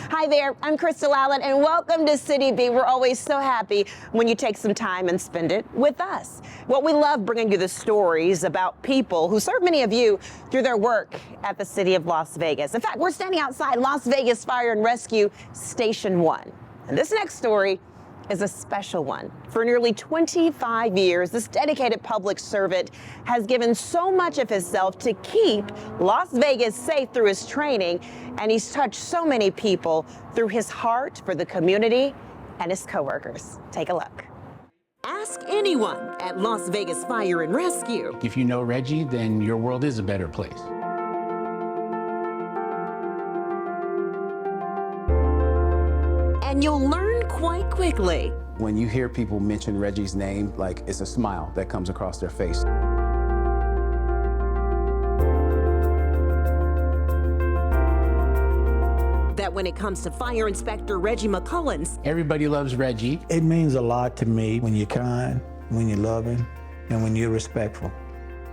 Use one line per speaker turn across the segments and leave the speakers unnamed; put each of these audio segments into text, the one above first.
Hi there, I'm Crystal Allen, and welcome to City Beat. We're always so happy when you take some time and spend it with us. Well, we love bringing you the stories about people who serve many of you through their work at the City of Las Vegas. In fact, we're standing outside Las Vegas Fire and Rescue Station 1. And this next story is a special one. For nearly 25 years, this dedicated public servant has given so much of himself to keep Las Vegas safe through his training, and he's touched so many people through his heart for the community and his coworkers. Take a look. Ask anyone at Las Vegas Fire and Rescue.
If you know Reggie, then your world is a better place.
And you'll learn quite quickly.
When you hear people mention Reggie's name, like it's a smile that comes across their face.
That when it comes to Fire Inspector Reggie McCullens,
Everybody loves Reggie.
It means a lot to me when you're kind, when you're loving, and when you're respectful.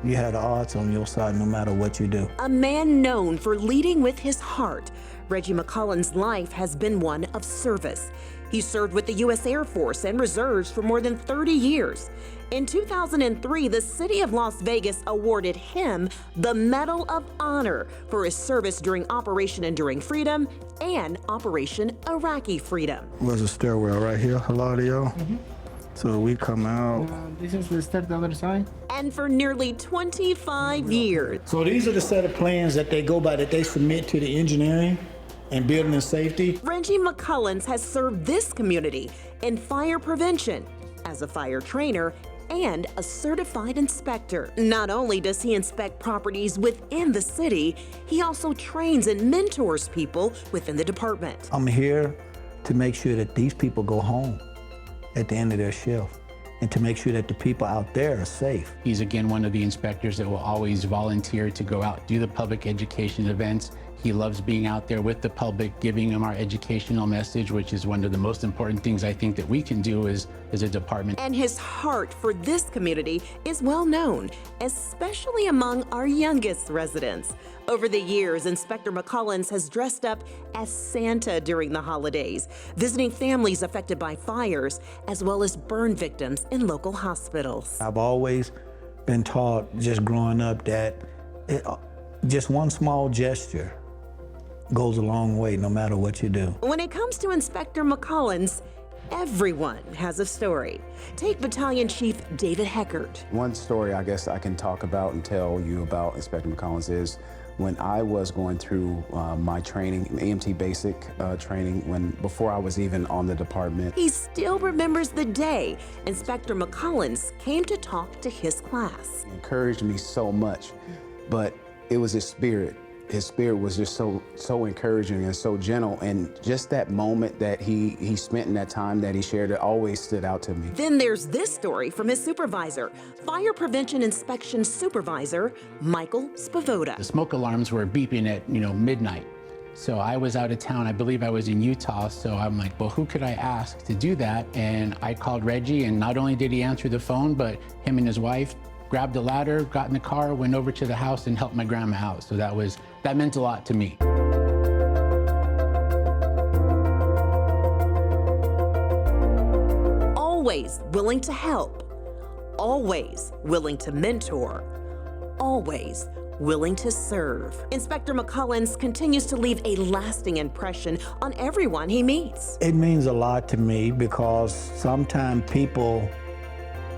You have the odds on your side no matter what you do.
a man known for leading with his heart, Reggie McCullens' life has been one of service. He served with the U.S. Air Force and Reserves for more than 30 years. In 2003, the City of Las Vegas awarded him the Medal of Honor for his service during Operation Enduring Freedom and Operation Iraqi Freedom.
There's a stairwell right here. Hello to y'all. So we come out.
This is the step the other side.
And for nearly 25 years,
So these are the set of plans that they go by, that they submit to the engineering and building and safety.
Reggie McCullens has served this community in fire prevention as a fire trainer and a certified inspector. Not only does he inspect properties within the city, he also trains and mentors people within the department.
I'm here to make sure that these people go home at the end of their shift and to make sure that the people out there are safe.
He's again one of the inspectors that will always volunteer to go out, do the public education events. He loves being out there with the public, giving them our educational message, which is one of the most important things I think that we can do as a department.
And his heart for this community is well known, especially among our youngest residents. Over the years, Inspector McCullens has dressed up as Santa during the holidays, visiting families affected by fires, as well as burn victims in local hospitals.
I've always been taught, just growing up, that just one small gesture goes a long way no matter what you do.
When it comes to Inspector McCullens, everyone has a story. Take Battalion Chief David Heckert.
One story I guess I can talk about and tell you about Inspector McCollens is when I was going through my training, EMT basic training, before I was even on the department.
He still remembers the day Inspector McCullens came to talk to his class.
He encouraged me so much, but it was his spirit. His spirit was just so encouraging and so gentle, and just that moment that he spent in that time that he shared, it always stood out to me.
Then there's this story from his supervisor, Fire Prevention Inspection Supervisor Michael Spavoda.
The smoke alarms were beeping at midnight. So I was out of town. I believe I was in Utah. So I'm like, well, who could I ask to do that? And I called Reggie, and not only did he answer the phone, but him and his wife grabbed a ladder, got in the car, went over to the house and helped my grandma out. So that meant a lot to me.
Always willing to help, always willing to mentor, always willing to serve. Inspector McCullens continues to leave a lasting impression on everyone he meets.
It means a lot to me because sometimes people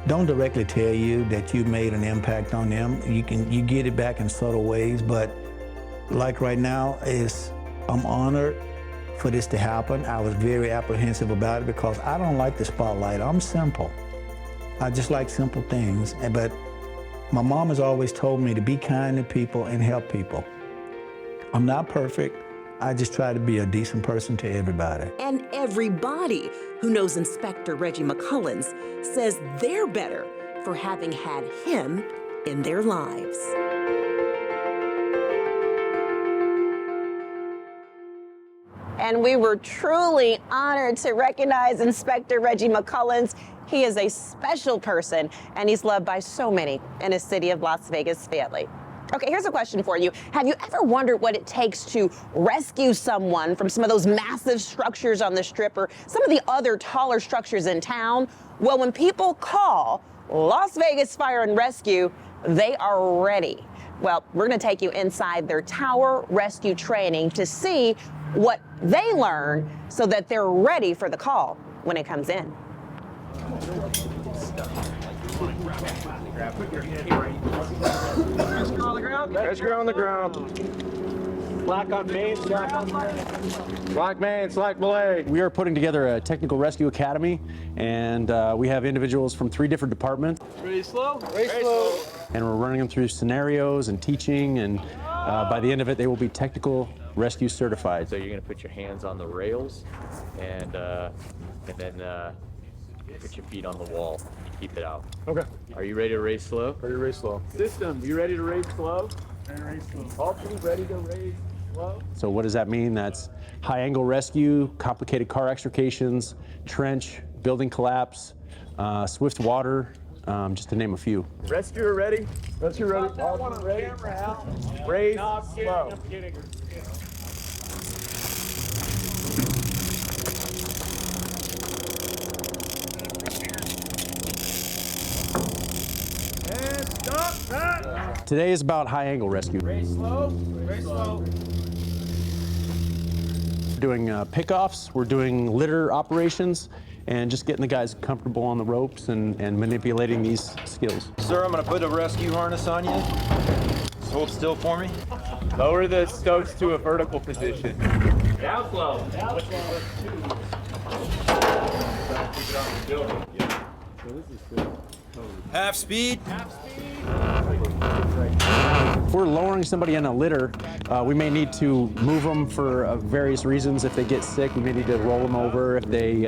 don't directly tell you that you made an impact on them. You get it back in subtle ways, but like right now, I'm honored for this to happen. I was very apprehensive about it because I don't like the spotlight. I'm simple. I just like simple things. But my mom has always told me to be kind to people and help people. I'm not perfect. I just try to be a decent person to everybody.
And everybody who knows Inspector Reggie McCullens says they're better for having had him in their lives. And we were truly honored to recognize Inspector Reggie McCullens. He is a special person, and he's loved by so many in the City of Las Vegas family. Okay, here's a question for you. Have you ever wondered what it takes to rescue someone from some of those massive structures on the Strip or some of the other taller structures in town? Well, when people call Las Vegas Fire and Rescue, they are ready. Well, we're going to take you inside their tower rescue training to see what they learn so that they're ready for the call when it comes in.
Rescue on the ground. Slack on main, slack on slack main, slack belay.
We are putting together a technical rescue academy, and we have individuals from 3 different departments.
Ready slow? Ready slow.
And we're running them through scenarios and teaching, and by the end of it, they will be technical rescue certified.
So you're gonna put your hands on the rails, and then put your feet on the wall and keep it out.
Okay.
Are you ready to raise slow?
Ready to race slow.
System, you ready to raise slow? Ready to raise slow. All teams ready to raise slow?
So what does that mean? That's high angle rescue, complicated car extrications, trench, building collapse, swift water, just to name a few.
Rescuer ready?
Rescue ready.
All teams ready? Raise slow.
Today is about high angle rescue.
Raise slow. Raise slow.
We're doing pickoffs, we're doing litter operations, and just getting the guys comfortable on the ropes and manipulating these skills.
Sir, I'm gonna put a rescue harness on you. Just hold still for me.
Lower the stokes to a vertical position. Down slow. Down slow.
Half speed.
If we're lowering somebody in a litter, we may need to move them for various reasons. If they get sick, we may need to roll them over. If they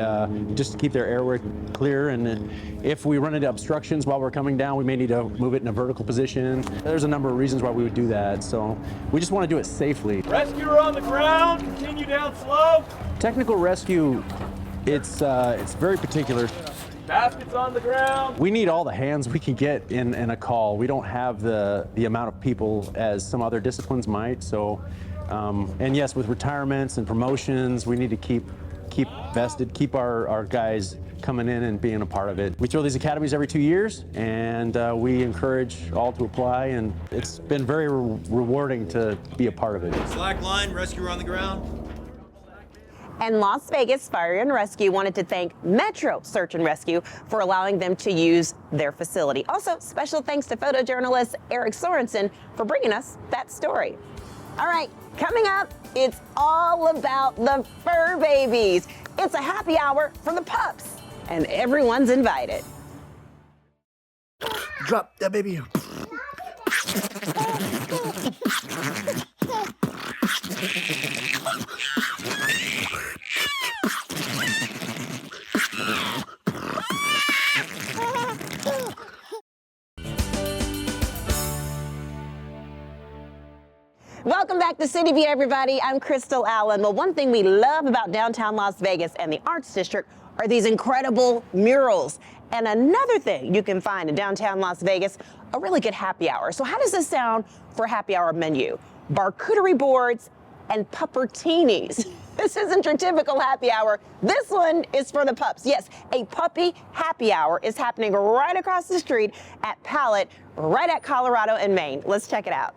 just to keep their airway clear, and then if we run into obstructions while we're coming down, we may need to move it in a vertical position. There's a number of reasons why we would do that. So we just want to do it safely.
Rescuer on the ground. Continue down slow.
Technical rescue, it's very particular.
Baskets on the ground.
We need all the hands we can get in a call. We don't have the amount of people as some other disciplines might. So, and yes, with retirements and promotions, we need to keep vested, keep our guys coming in and being a part of it. We throw these academies every 2 years, and we encourage all to apply, and it's been very rewarding to be a part of it.
Slack line, rescuer on the ground.
And Las Vegas Fire and Rescue wanted to thank Metro Search and Rescue for allowing them to use their facility. Also, special thanks to photojournalist Eric Sorensen for bringing us that story. All right, coming up, it's all about the fur babies. It's a happy hour for the pups, and everyone's invited.
Drop that baby.
Welcome back to City View, everybody. I'm Crystal Allen. Well, one thing we love about downtown Las Vegas and the Arts District are these incredible murals. And another thing you can find in downtown Las Vegas, a really good happy hour. So how does this sound for a happy hour menu? Charcuterie boards and puppertinis. This isn't your typical happy hour. This one is for the pups. Yes, a puppy happy hour is happening right across the street at Palette, right at Colorado and Maine. Let's check it out.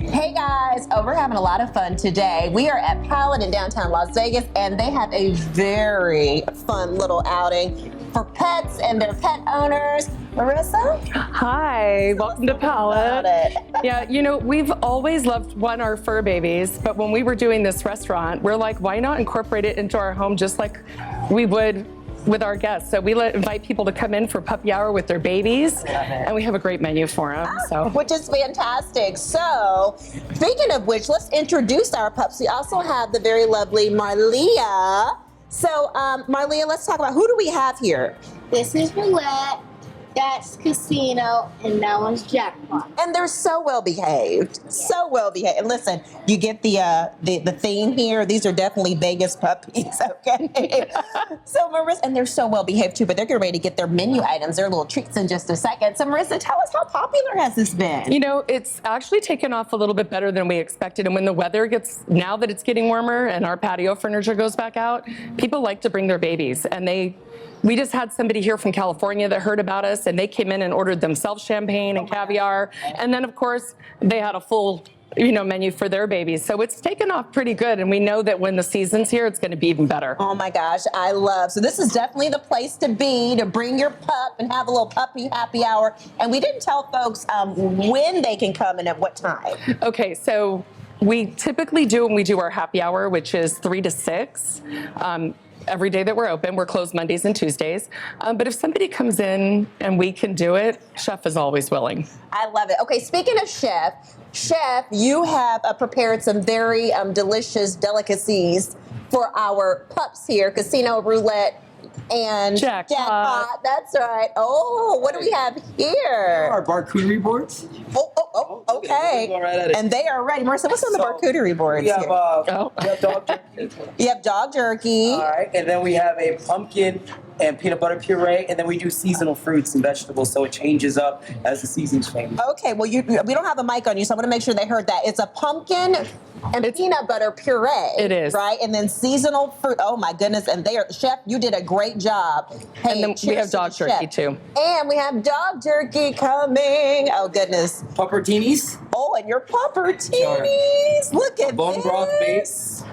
Hey guys, we're having a lot of fun today. We are at Palette in downtown Las Vegas, and they have a very fun little outing for pets and their pet owners. Marissa?
Hi, welcome to Palette. Yeah, you know, we've always loved our fur babies, but when we were doing this restaurant, we're like, why not incorporate it into our home just like we would with our guests? So we invite people to come in for puppy hour with their babies, and we have a great menu for them.
Which is fantastic. So, speaking of which, let's introduce our pups. We also have the very lovely Marlia. So, Marlia, let's talk about who do we have here?
This is Roulette.
That's Casino, and that one's Jackpot.
And they're so well behaved, so well behaved. And listen, you get the theme here. These are definitely Vegas puppies, okay? So Marissa, and they're so well behaved too. But they're getting ready to get their menu items, their little treats in just a second. So Marissa, tell us, how popular has this been?
You know, it's actually taken off a little bit better than we expected. And when the weather gets, now that it's getting warmer and our patio furniture goes back out, people like to bring their babies. And we just had somebody here from California that heard about us, and they came in and ordered themselves champagne and caviar. And then, of course, they had a full menu for their babies. So it's taken off pretty good. And we know that when the season's here, it's going to be even better.
Oh my gosh, I love. So this is definitely the place to be, to bring your pup and have a little puppy happy hour. And we didn't tell folks when they can come and at what time.
Okay, so we typically do when we do our happy hour, which is 3 to 6. Every day that we're open. We're closed Mondays and Tuesdays. But if somebody comes in and we can do it, Chef is always willing.
I love it. Okay, speaking of Chef, you have prepared some very delicious delicacies for our pups here, Casino, Roulette, and Jackpot. That's right. Oh, what do we have here?
Our charcuterie boards.
Okay.
Go right at it.
And they are ready. Marissa, what's on the charcuterie boards
We have,
here?
we have dog jerky.
You have dog jerky.
All right, and then we have a pumpkin and peanut butter puree, and then we do seasonal fruits and vegetables, so it changes up as the seasons change.
Okay, well, we don't have a mic on you, so I want to make sure they heard that. It's a pumpkin and peanut butter puree.
It is.
Right? And then seasonal fruit. Oh, my goodness. And Chef, you did a great job. Hey,
And then we have dog jerky, too.
And we have dog jerky coming. Oh, goodness.
Puppertinis.
Oh, and your puppertinis. Look at
Bone
this.
broth base.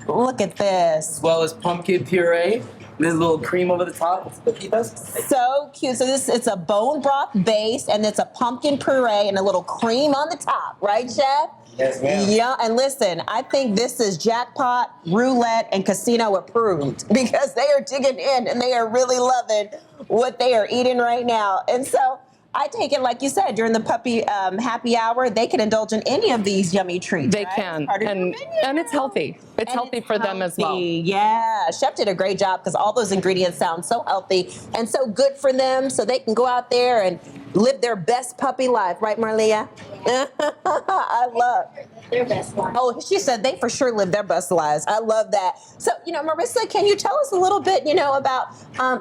Look at this.
As well as pumpkin puree. There's a little cream over the top.
So cute. So it's a bone broth base, and it's a pumpkin puree and a little cream on the top, right, Chef?
Yes, ma'am.
Yeah, and listen, I think this is Jackpot, Roulette, and Casino approved, because they are digging in and they are really loving what they are eating right now. And so I take it, like you said, during the puppy happy hour, they can indulge in any of these yummy treats.
They can, and it's healthy. It's healthy for them as well.
Yeah, Chef did a great job, because all those ingredients sound so healthy and so good for them, so they can go out there and live their best puppy life. Right, Marlia? I love
their best life.
Oh, she said they for sure live their best lives. I love that. So, Marissa, can you tell us a little bit, about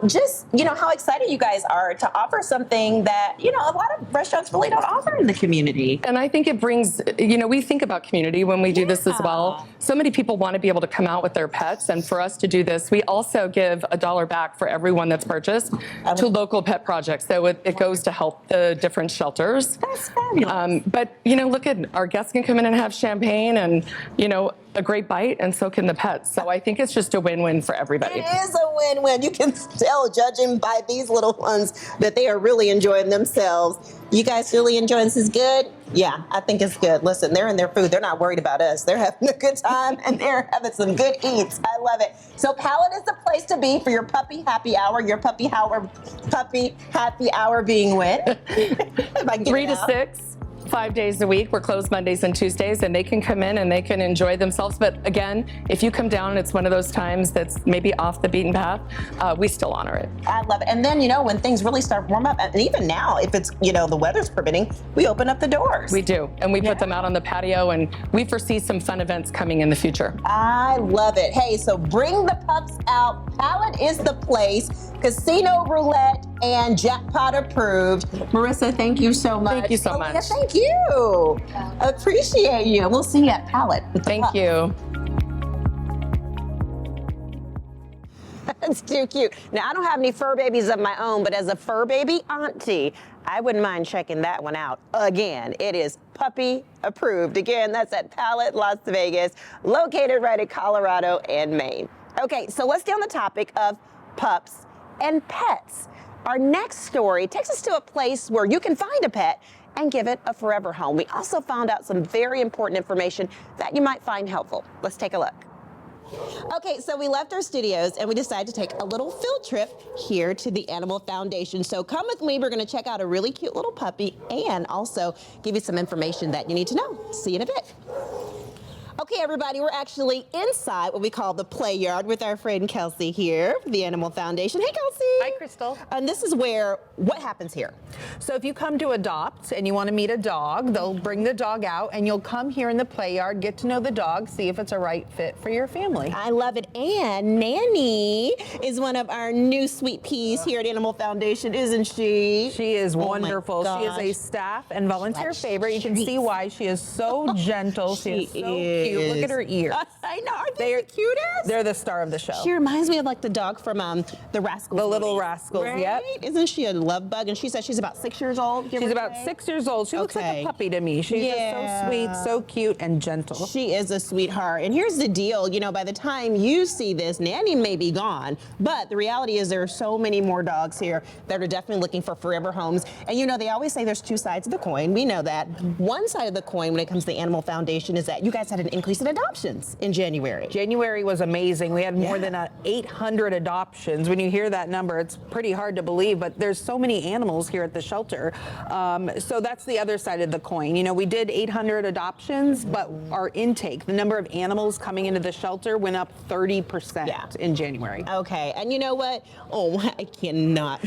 just, how excited you guys are to offer something that, a lot of restaurants really don't offer in the community?
And I think it brings, we think about community when we do this as well. So many people want to be able to come out with their pets. And for us to do this, we also give $1 back for everyone that's purchased to local pet projects. So it goes to help the different shelters.
That's fabulous.
But, look at our guests can come in and have champagne and, a great bite, and so can the pets. So I think it's just a win-win for everybody.
It is a win-win. You can tell, judging by these little ones, that they are really enjoying themselves. You guys really enjoying this? Is good? Yeah, I think it's good. Listen, they're in their food. They're not worried about us. They're having a good time, and they're having some good eats. I love it. So Palette is the place to be for your puppy happy hour. Your puppy happy hour being when?
3 to 6. 5 days a week. We're closed Mondays and Tuesdays, and they can come in and they can enjoy themselves. But again, if you come down and it's one of those times that's maybe off the beaten path, we still honor it.
I love it. And then, when things really start warm up, and even now, if it's, the weather's permitting, we open up the doors.
We do. And we put them out on the patio, and we foresee some fun events coming in the future.
I love it. Hey, so bring the pups out. Palette is the place. Casino, Roulette, and Jackpot approved. Marissa, thank you so much.
Thank you so much.
Yeah, thank you. Appreciate you. We'll see you at Palette.
Thank you.
That's too cute. Now, I don't have any fur babies of my own, but as a fur baby auntie, I wouldn't mind checking that one out. Again, it is puppy approved. Again, that's at Palette, Las Vegas, located right at Colorado and Maine. Okay, so let's stay on the topic of pups and pets. Our next story takes us to a place where you can find a pet and give it a forever home. We also found out some very important information that you might find helpful. Let's take a look. Okay, so we left our studios and we decided to take a little field trip here to the Animal Foundation. So come with me, we're gonna check out a really cute little puppy and also give you some information that you need to know. See you in a bit. Okay, everybody, we're actually inside what we call the play yard with our friend Kelsey here, the Animal Foundation. Hey, Kelsey.
Hi, Crystal.
And this is where, what happens here?
So if you come to adopt and you want to meet a dog, they'll bring the dog out and you'll come here in the play yard, get to know the dog, see if it's a right fit for your family.
I love it. And Nanny is one of our new sweet peas here at Animal Foundation, isn't she?
She is
Oh my
wonderful. She is a
gosh.
staff and volunteer
Like
favorite. You can see
treats.
why she is so gentle. She is so cute. Look at her ears.
I know. Aren't they the cutest?
They're the star of the show.
She reminds me of like the dog from the Rascals.
The Little
movie,
Rascals,
right?
yep.
Isn't she a love bug? And she says she's about 6 years old. give
She's
or
about
take?
6 years old. She looks like
Okay.
a puppy to me. She's just so sweet, so cute, and gentle.
She is a sweetheart. And here's the deal, you know, by the time you see this, Nanny may be gone, but the reality is there are so many more dogs here that are definitely looking for forever homes. And you know, they always say there's two sides of the coin. We know that. One side of the coin when it comes to the Animal Foundation is that you guys had an increase in adoptions in January.
January was amazing. We had more than 800 adoptions. When you hear that number, it's pretty hard to believe, but there's so many animals here at the shelter. So that's the other side of the coin. You know, we did 800 adoptions, but our intake, the number of animals coming into the shelter went up 30% in January.
Okay, and you know what? Oh, I cannot.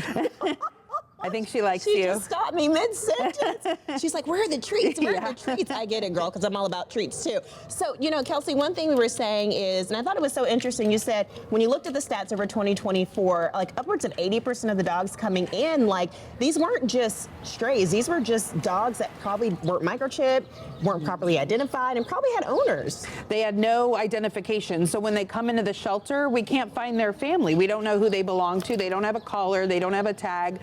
I think she likes
She
you.
just stopped me mid-sentence. She's like, where are the treats? Where are the treats? I get it, girl, because I'm all about treats, too. So, you know, Kelsey, one thing we were saying is, and I thought it was so interesting, you said when you looked at the stats over 2024, like upwards of 80% of the dogs coming in, like these weren't just strays. These were just dogs that probably weren't microchipped, weren't properly identified, and probably had owners.
They had no identification. So when they come into the shelter, we can't find their family. We don't know who they belong to. They don't have a collar. They don't have a tag.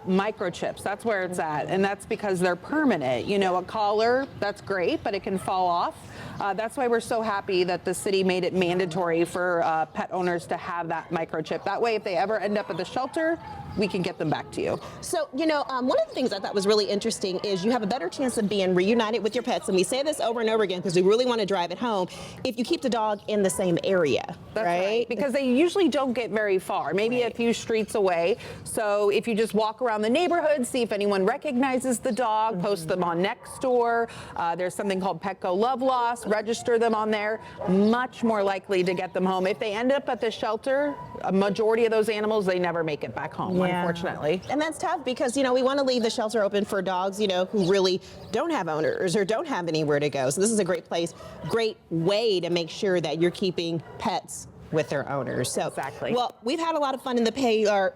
Microchips, that's where it's at. And that's because they're permanent. You know, a collar, that's great, but it can fall off. That's why we're so happy that the city made it mandatory for pet owners to have that microchip. That way, if they ever end up at the shelter, we can get them back to you.
So, you know, one of the things I thought was really interesting is you have a better chance of being reunited with your pets. And we say this over and over again because we really want to drive it home if you keep the dog in the same area,
That's right? Because they usually don't get very far, maybe a few streets away. So if you just walk around the neighborhood, see if anyone recognizes the dog, post them on Nextdoor. There's something called Petco Love Lost, register them on there, much more likely to get them home. If they end up at the shelter, a majority of those animals, they never make it back home, unfortunately.
And that's tough because, you know, we want to leave the shelter open for dogs, you know, who really don't have owners or don't have anywhere to go. So this is a great place, great way to make sure that you're keeping pets with their owners. So,
exactly.
Well, we've had a lot of fun in the play yard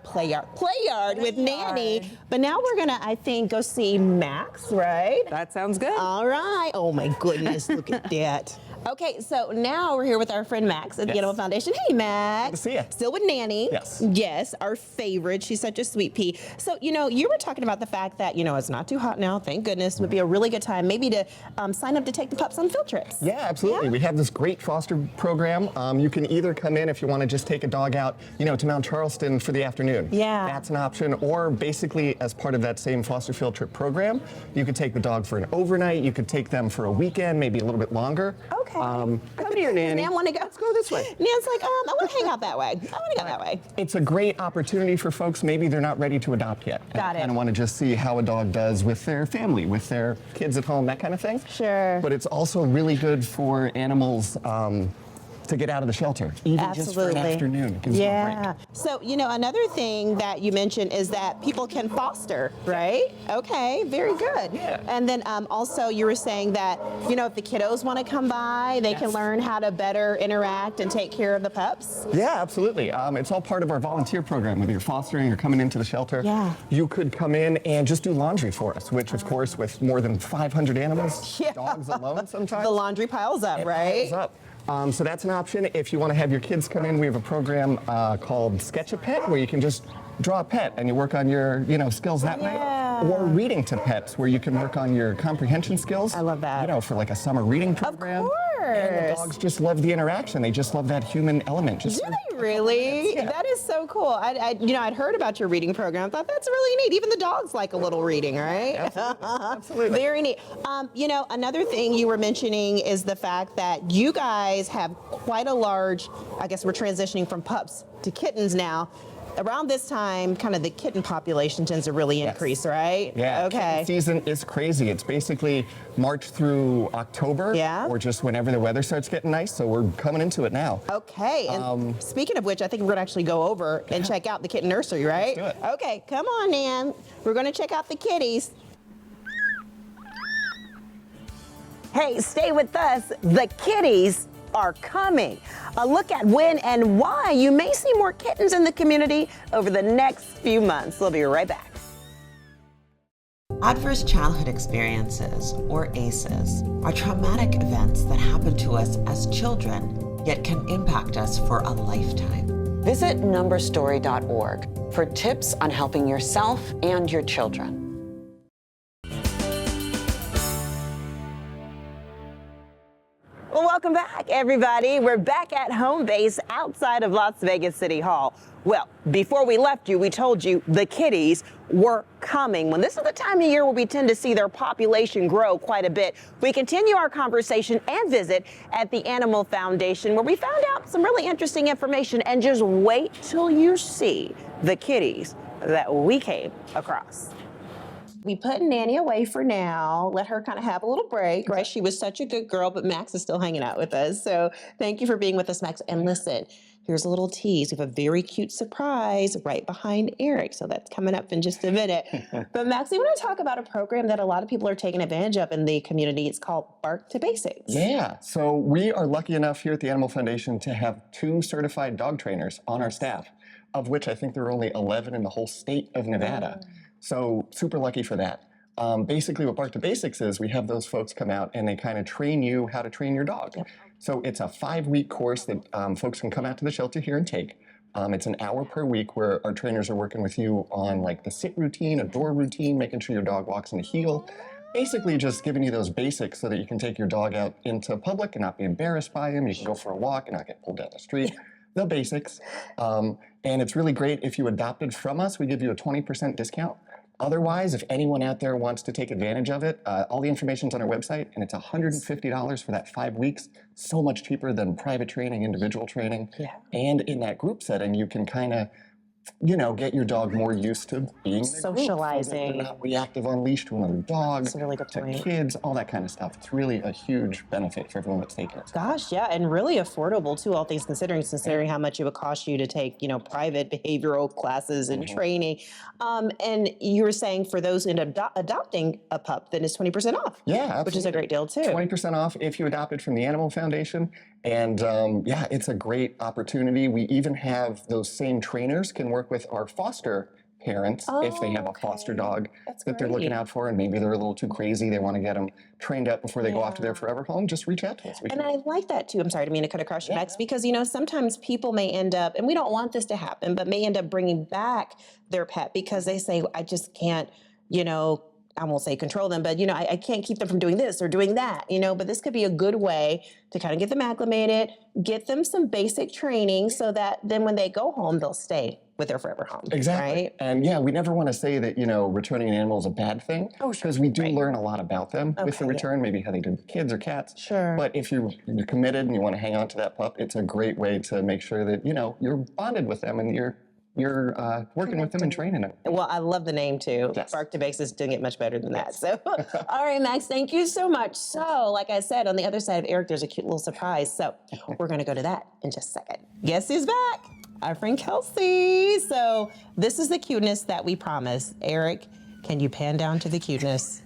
with Nanny, but now we're gonna, I think, go see Max, right?
That sounds good.
All right. Oh my goodness, look at that. Okay, so now we're here with our friend Max at the Animal Foundation. Hey, Max.
Good to see you.
Still with Nanny.
Yes.
Yes, our favorite. She's such a sweet pea. So, you know, you were talking about the fact that, you know, it's not too hot now, thank goodness. It would be a really good time maybe to sign up to take the pups on field trips.
Yeah, absolutely. We have this great foster program. You can either come in if you want to just take a dog out, you know, to Mount Charleston for the afternoon.
Yeah.
That's an option. Or basically, as part of that same foster field trip program, you could take the dog for an overnight. You could take them for a weekend, maybe a little bit longer.
Okay.
Come here, Nanny.
Nan want to go. Let's go this way. Nan's like, I want to hang out that way. I want to go that way.
It's a great opportunity for folks. Maybe they're not ready to adopt yet.
Got it.
And want to just see how a dog does with their family, with their kids at home, that kind of thing.
Sure.
But it's also really good for animals to get out of the shelter, even just for an afternoon. It gives them a break.
So, you know, another thing that you mentioned is that people can foster, right? Okay, very good.
Yeah.
And then also you were saying that, you know, if the kiddos want to come by, they can learn how to better interact and take care of the pups.
Yeah, absolutely. It's all part of our volunteer program. Whether you're fostering or coming into the shelter, you could come in and just do laundry for us, which, of course, with more than 500 animals, dogs alone sometimes.
The laundry piles up, right?
Piles up. So that's an option. If you want to have your kids come in, we have a program called Sketch a Pet, where you can just draw a pet and you work on your, you know, skills that way. Or reading to pets, where you can work on your comprehension skills.
I love that.
You know, for like a summer reading program.
Of course.
And the dogs just love the interaction. They just love that human element. Just
Do they really? Yeah. That is so cool. You know, I'd heard about your reading program. I thought that's really neat. Even the dogs like a little reading, right?
Absolutely. Absolutely.
Very neat. You know, another thing you were mentioning is the fact that you guys have quite a large, I guess we're transitioning from pups to kittens now. around this time, kind of the kitten population tends to really increase, right?
Yeah.
Okay.
Kitten season is crazy. It's basically March through October.
Yeah.
Or just whenever the weather starts getting nice. So we're coming into it now.
Okay. And speaking of which, I think we're going to actually go over and check out the kitten nursery, right?
Let's do it.
Okay, come on, Nan. We're going to check out the kitties. Hey, stay with us. The kitties are coming. A look at when and why you may see more kittens in the community over the next few months. We'll be right back.
Adverse childhood experiences, or ACEs, are traumatic events that happen to us as children, yet can impact us for a lifetime.
Visit numberstory.org for tips on helping yourself and your children.
Well, welcome back, everybody. We're back at home base outside of Las Vegas City Hall. Well, before we left you, we told you the kitties were coming. When this is the time of year where we tend to see their population grow quite a bit, we continue our conversation and visit at the Animal Foundation, where we found out some really interesting information. And just wait till you see the kitties that we came across. We put Nanny away for now, let her kind of have a little break, right? She was such a good girl, but Max is still hanging out with us. So thank you for being with us, Max. And listen, here's a little tease. We have a very cute surprise right behind Eric. So that's coming up in just a minute. But Max, we want to talk about a program that a lot of people are taking advantage of in the community. It's called Bark to Basics.
Yeah, so we are lucky enough here at the Animal Foundation to have 2 certified dog trainers on our staff, of which I think there are only 11 in the whole state of Nevada. So super lucky for that. Basically what Bark to Basics is, we have those folks come out and they kind of train you how to train your dog. Yep. So it's a 5-week course that folks can come out to the shelter here and take. It's an hour per week where our trainers are working with you on like the sit routine, a door routine, making sure your dog walks in a heel. Basically just giving you those basics so that you can take your dog out into public and not be embarrassed by him. You can go for a walk and not get pulled down the street. The basics. And it's really great if you adopted from us, we give you a 20% discount. Otherwise, if anyone out there wants to take advantage of it, all the information's on our website, and it's $150 for that 5 weeks. So much cheaper than private training, individual training. Yeah. And in that group setting, you can kind of, you know, get your dog more used to being
socializing.
They're not reactive on leash to another dog,
that's a really good point.
To kids, all that kind of stuff. It's really a huge benefit for everyone that's taking it.
Gosh, yeah, and really affordable too, all things considering how much it would cost you to take, you know, private behavioral classes and training. And you were saying for those who end up adopting a pup, then it's 20% off.
Yeah, absolutely.
Which is a great deal too.
20% off if you adopted from the Animal Foundation. And yeah, it's a great opportunity. We even have those same trainers can work with our foster parents if they have a foster dog that they're looking out for, and maybe they're a little too crazy. They want to get them trained up before they go off to their forever home. Just reach out to us.
And I like that too. I'm sorry, I didn't mean to cut across your necks, because you know sometimes people may end up, and we don't want this to happen, but may end up bringing back their pet because they say, I just can't, you know, I won't say control them, but you know, I can't keep them from doing this or doing that, you know, but this could be a good way to kind of get them acclimated, get them some basic training so that then when they go home, they'll stay with their forever home.
Exactly.
Right?
And yeah, we never want to say that, you know, returning an animal is a bad thing.
Oh, sure.
Because we do learn a lot about them with the return, maybe how they did with kids or cats.
Sure.
But if you're committed and you want to hang on to that pup, it's a great way to make sure that, you know, you're bonded with them and you're working with them and training them.
Well, I love the name too.
Yes.
Bark to Basics didn't get much better than that. So, all right, Max, thank you so much. So, like I said, on the other side of Eric, there's a cute little surprise. So, we're going to go to that in just a second. Guess who's back? Our friend Kelsey. So, this is the cuteness that we promised. Eric, can you pan down to the cuteness?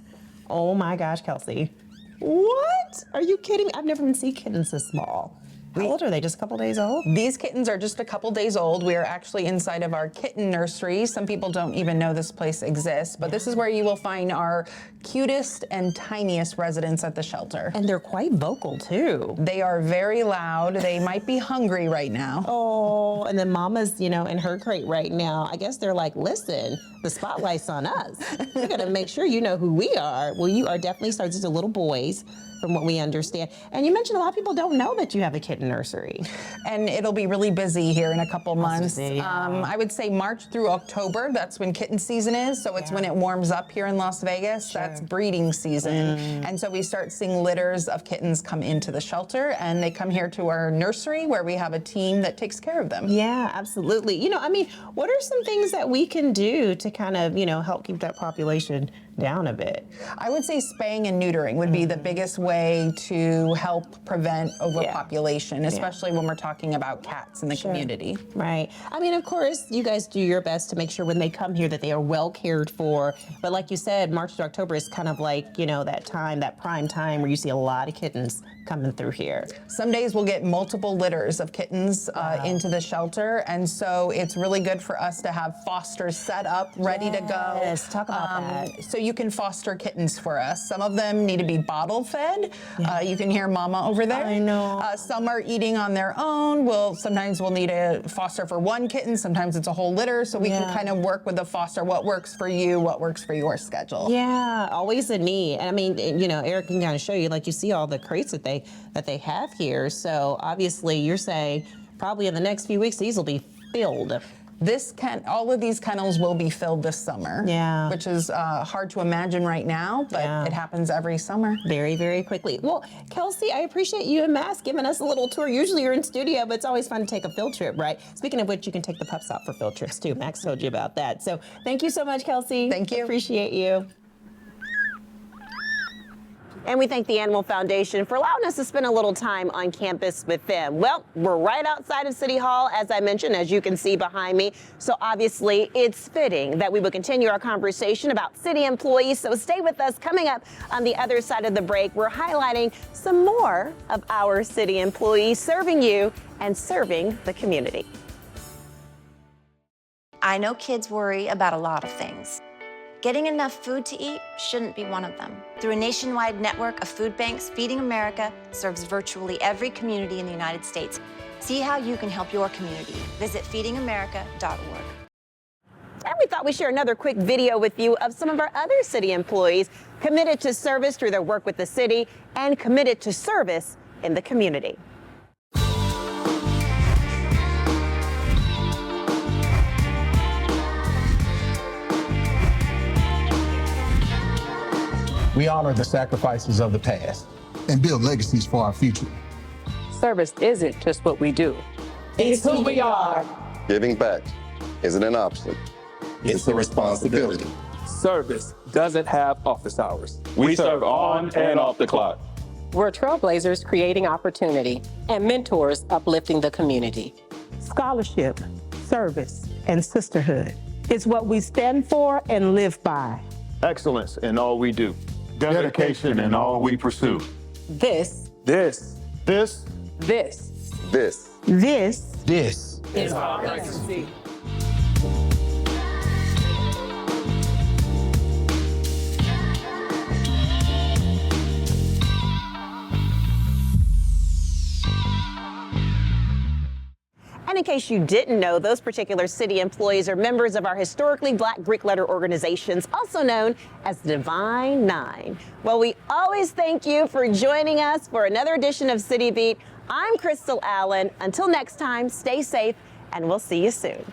Oh my gosh, Kelsey. What? Are you kidding? I've never even seen kittens this small. How old are they? Just a couple days old?
These kittens are just a couple days old. We are actually inside of our kitten nursery. Some people don't even know this place exists, but this is where you will find our cutest and tiniest residents at the shelter.
And they're quite vocal too.
They are very loud. They might be hungry right now.
Oh, and then Mama's, you know, in her crate right now. I guess they're like, listen, the spotlight's on us. We're gonna make sure you know who we are. Well, you are definitely starting to little boys. from what we understand. And you mentioned a lot of people don't know that you have a kitten nursery.
And it'll be really busy here in a couple months.
busy, yeah.
I would say March through October, that's when kitten season is. So it's when it warms up here in Las Vegas. That's breeding season. And so we start seeing litters of kittens come into the shelter, and they come here to our nursery where we have a team that takes care of them.
Yeah, absolutely. You know, I mean, what are some things that we can do to kind of, you know, help keep that population down a bit?
I would say spaying and neutering would be the biggest way to help prevent overpopulation, especially when we're talking about cats in the community.
Right. I mean, of course, you guys do your best to make sure when they come here that they are well cared for. But like you said, March to October is kind of like, you know, that time, that prime time where you see a lot of kittens coming through here.
Some days we'll get multiple litters of kittens into the shelter, and so it's really good for us to have fosters set up, ready to go.
Yes, talk about that.
So you can foster kittens for us. Some of them need to be bottle fed. You can hear Mama over there.
I know.
Some are eating on their own. Sometimes we'll need a foster for one kitten. Sometimes it's a whole litter. So we can kind of work with the foster. What works for you? What works for your schedule?
Yeah, always a need. And I mean, you know, Eric can kind of show you, like you see all the crates that they have here. So obviously you're saying probably in the next few weeks, these will be filled.
All of these kennels will be filled this summer.
Yeah.
Which is hard to imagine right now, but it happens every summer.
Very, very quickly. Well, Kelsey, I appreciate you and Max giving us a little tour. Usually you're in studio, but it's always fun to take a field trip, right? Speaking of which, you can take the pups out for field trips too. Max told you about that. So thank you so much, Kelsey.
Thank you.
Appreciate you. And we thank the Animal Foundation for allowing us to spend a little time on campus with them. Well, we're right outside of City Hall, as I mentioned, as you can see behind me. So obviously, it's fitting that we would continue our conversation about city employees. So stay with us. Coming up on the other side of the break, we're highlighting some more of our city employees serving you and serving the community.
I know kids worry about a lot of things. Getting enough food to eat shouldn't be one of them. Through a nationwide network of food banks, Feeding America serves virtually every community in the United States. See how you can help your community. Visit feedingamerica.org.
And we thought we'd share another quick video with you of some of our other city employees committed to service through their work with the city and committed to service in the community.
We honor the sacrifices of the past and build legacies for our future.
Service isn't just what we do. It's who we are.
Giving back isn't an option. It's a responsibility.
Service doesn't have office hours. We serve on and off the clock.
We're trailblazers creating opportunity and mentors uplifting the community.
Scholarship, service, and sisterhood is what we stand for and live by.
Excellence in all we do. Dedication in all we pursue.
This
is
our legacy.
And in case you didn't know, those particular city employees are members of our historically Black Greek letter organizations, also known as the Divine Nine. Well, we always thank you for joining us for another edition of City Beat. I'm Crystal Allen. Until next time, stay safe, and we'll see you soon.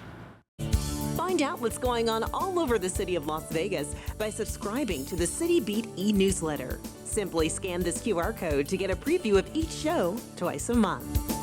Find out what's going on all over the city of Las Vegas by subscribing to the City Beat e-newsletter. Simply scan this QR code to get a preview of each show twice a month.